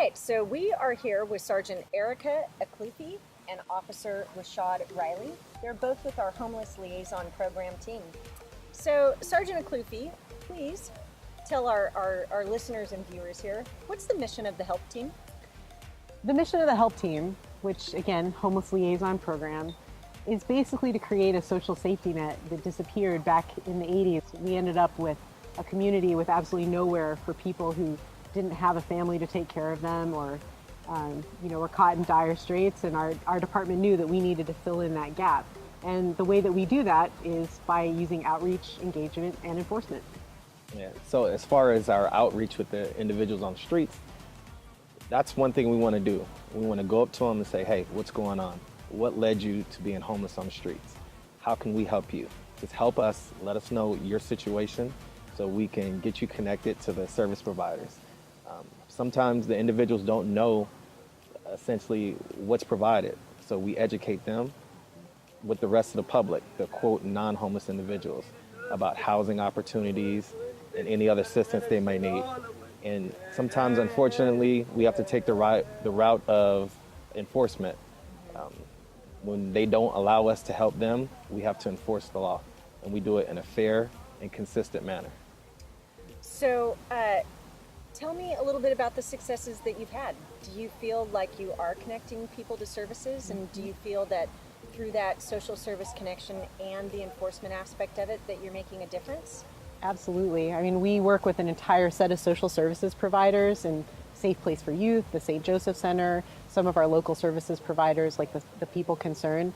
right, so we are here with Sergeant Erica Aklufi and Officer Renaud Riley. They're both with our Homeless Liaison Program team. So, Sergeant Aklufi, please tell our listeners and viewers here, what's the mission of the HELP team? The mission of the HELP team, which again, Homeless Liaison Program, is basically to create a social safety net that disappeared back in the 80s. We ended up with a community with absolutely nowhere for people who didn't have a family to take care of them, or were caught in dire straits, and our department knew that we needed to fill in that gap. And the way that we do that is by using outreach, engagement, and enforcement. Yeah, so as far as our outreach with the individuals on the streets, that's one thing we want to do. We want to go up to them and say, hey, what's going on? What led you to being homeless on the streets? How can we help you? Just help us, let us know your situation so we can get you connected to the service providers. Sometimes the individuals don't know essentially what's provided, so we educate them with the rest of the public, the quote non-homeless individuals, about housing opportunities and any other assistance they may need. And sometimes, unfortunately, we have to take the route of enforcement. When they don't allow us to help them, we have to enforce the law, and we do it in a fair and consistent manner. So, tell me a little bit about the successes that you've had. Do you feel like you are connecting people to services, and do you feel that through that social service connection and the enforcement aspect of it that you're making a difference? Absolutely. I mean, we work with an entire set of social services providers, and Safe Place for Youth, the St. Joseph Center, some of our local services providers like the People Concerned.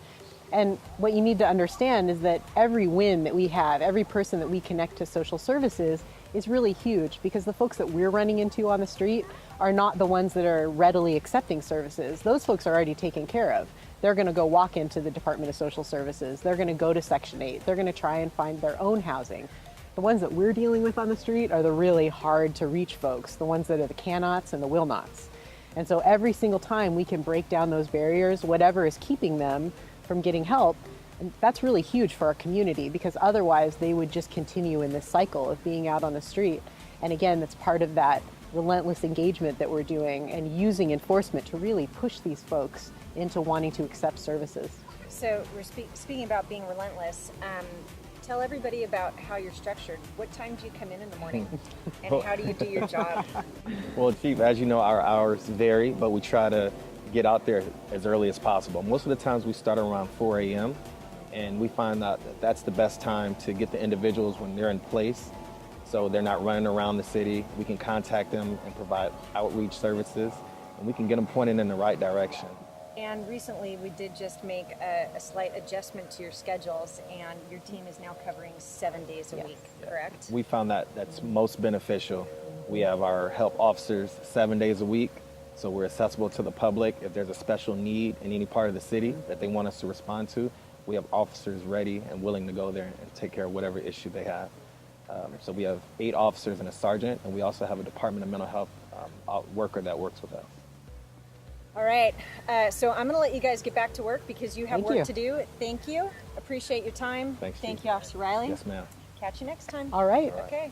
And what you need to understand is that every win that we have, every person that we connect to social services is really huge, because the folks that we're running into on the street are not the ones that are readily accepting services. Those folks are already taken care of. They're going to go walk into the Department of Social Services. They're going to go to Section 8. They're going to try and find their own housing. The ones that we're dealing with on the street are the really hard to reach folks, the ones that are the cannots and the will nots. And so every single time we can break down those barriers, whatever is keeping them from getting help, and that's really huge for our community, because otherwise they would just continue in this cycle of being out on the street. And again, that's part of that relentless engagement that we're doing and using enforcement to really push these folks into wanting to accept services. So we're speaking about being relentless. Tell everybody about how you're structured. What time do you come in the morning? And how do you do your job? Well, Chief, as you know, our hours vary, but we try to get out there as early as possible. Most of the times we start around 4 a.m. and we find out that that's the best time to get the individuals when they're in place, so they're not running around the city. We can contact them and provide outreach services, and we can get them pointed in the right direction. And recently we did just make a slight adjustment to your schedules, and your team is now covering 7 days a week, correct? We found that that's most beneficial. We have our HELP officers 7 days a week, so we're accessible to the public. If there's a special need in any part of the city that they want us to respond to, we have officers ready and willing to go there and take care of whatever issue they have. So we have 8 officers and a sergeant, and we also have a Department of Mental Health worker that works with us. All right, so I'm gonna let you guys get back to work because you have Thank work you. to do. Thank you, appreciate your time. Thanks, Thank Chief. you, Officer Riley. Yes, ma'am. Catch you next time. All right. Okay.